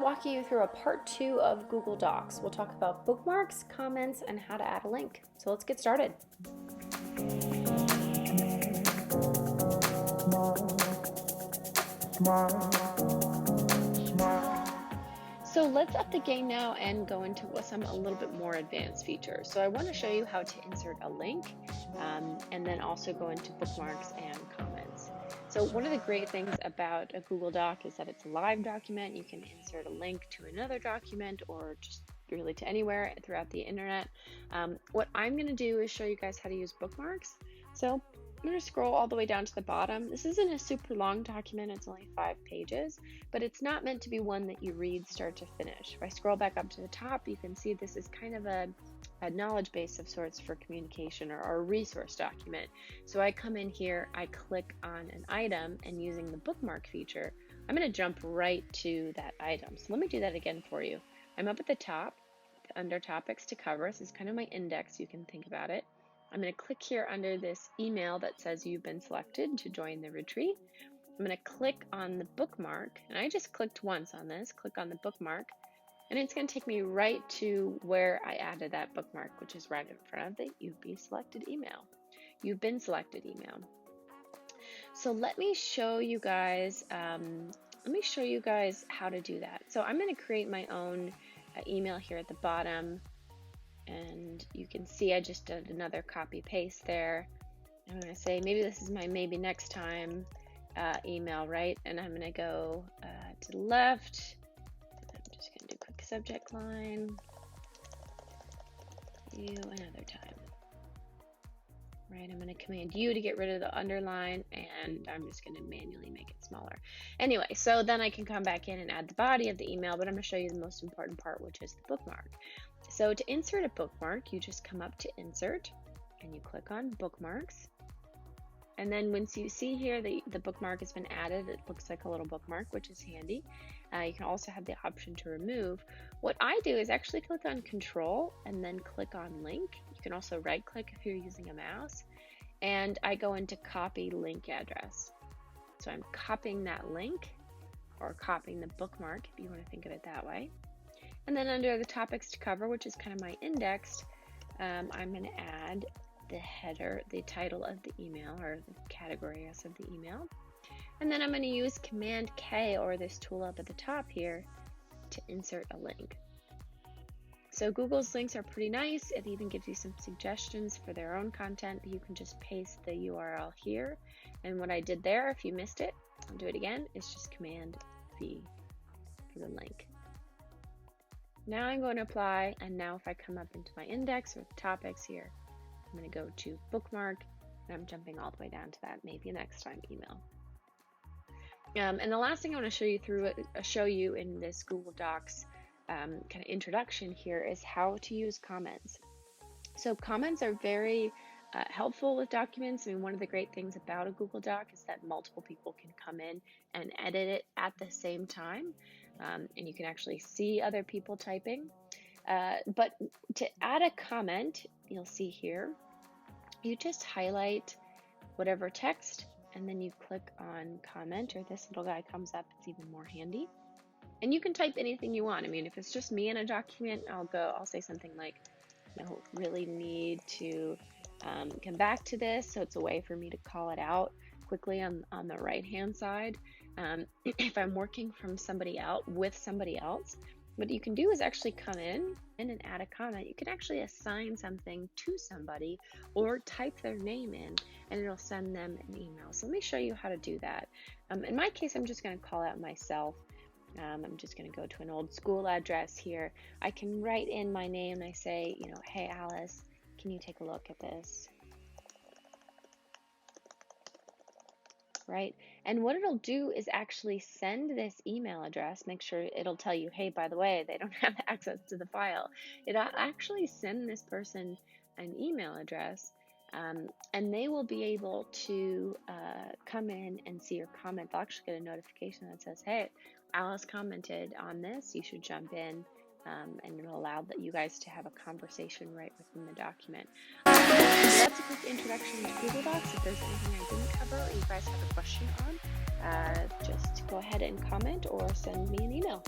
walking you through a part 2 of Google Docs. We'll talk about bookmarks, comments, and how to add a link. So let's get started. So let's up the game now and go into some a little bit more advanced features. So I want to show you how to insert a link and then also go into bookmarks and comments. So one of the great things about a Google Doc is that it's a live document. You can insert a link to another document or just really to anywhere throughout the internet. What I'm going to do is show you guys how to use bookmarks. So I'm going to scroll all the way down to the bottom. This isn't a super long document, it's only 5 pages, but it's not meant to be one that you read start to finish. If I scroll back up to the top, you can see this is kind of a knowledge base of sorts for communication or a resource document. So I come in here, I click on an item, and using the bookmark feature, I'm going to jump right to that item. So let me do that again for you. I'm up at the top under topics to cover. This is kind of my index, you can think about it. I'm going to click here under this email that says you've been selected to join the retreat. I'm going to click on the bookmark, and I just clicked once on this, click on the bookmark, and it's going to take me right to where I added that bookmark, which is right in front of the You've Been Selected email. You've been selected email. So let me show you guys how to do that. So I'm going to create my own email here at the bottom. And you can see I just did another copy paste there. I'm going to say maybe this is my maybe next time email, right? And I'm going to go to the left. I'm just going to do quick subject line. You another time. Right, I'm going to command you to get rid of the underline, and I'm just going to manually make it smaller. Anyway, so then I can come back in and add the body of the email, but I'm going to show you the most important part, which is the bookmark. So to insert a bookmark, you just come up to Insert, and you click on Bookmarks. And then once you see here the bookmark has been added, it looks like a little bookmark, which is handy. You can also have the option to remove. What I do is actually click on Control and then click on Link. You can also right click if you're using a mouse. And I go into Copy Link Address. So I'm copying that link, or copying the bookmark if you want to think of it that way. And then under the topics to cover, which is kind of my index, I'm going to add the header, the title of the email, or the category of the email. And then I'm going to use Command K, or this tool up at the top here, to insert a link. So Google's links are pretty nice. It even gives you some suggestions for their own content. You can just paste the URL here. And what I did there, if you missed it, I'll do it again, is just Command V for the link. Now I'm going to apply, and now if I come up into my index or the topics here, I'm going to go to Bookmark, and I'm jumping all the way down to that maybe next time email. And the last thing I want to show you in this Google Docs kind of introduction here is how to use comments. So comments are very helpful with documents. I mean, one of the great things about a Google Doc is that multiple people can come in and edit it at the same time, and you can actually see other people typing. But to add a comment, you'll see here, you just highlight whatever text, and then you click on comment, or this little guy comes up. It's even more handy. And you can type anything you want. I mean, if it's just me in a document, I'll say something like, really need to come back to this. So it's a way for me to call it out quickly on the right-hand side. If I'm working from with somebody else, what you can do is actually come in and add a comment. You can actually assign something to somebody or type their name in, and it'll send them an email. So let me show you how to do that. In my case, I'm just going to call out myself. I'm just going to go to an old school address here. I can write in my name. I say, hey, Alice, can you take a look at this? Right? And what it'll do is actually send this email address. Make sure it'll tell you, hey, by the way, they don't have access to the file. It'll actually send this person an email address, and they will be able to come in and see your comment. They'll actually get a notification that says, hey, Alice commented on this. You should jump in, and it'll allow you guys to have a conversation right within the document. So that's a quick introduction to Google Docs. If there's anything I didn't cover or you guys have a question on, just go ahead and comment or send me an email.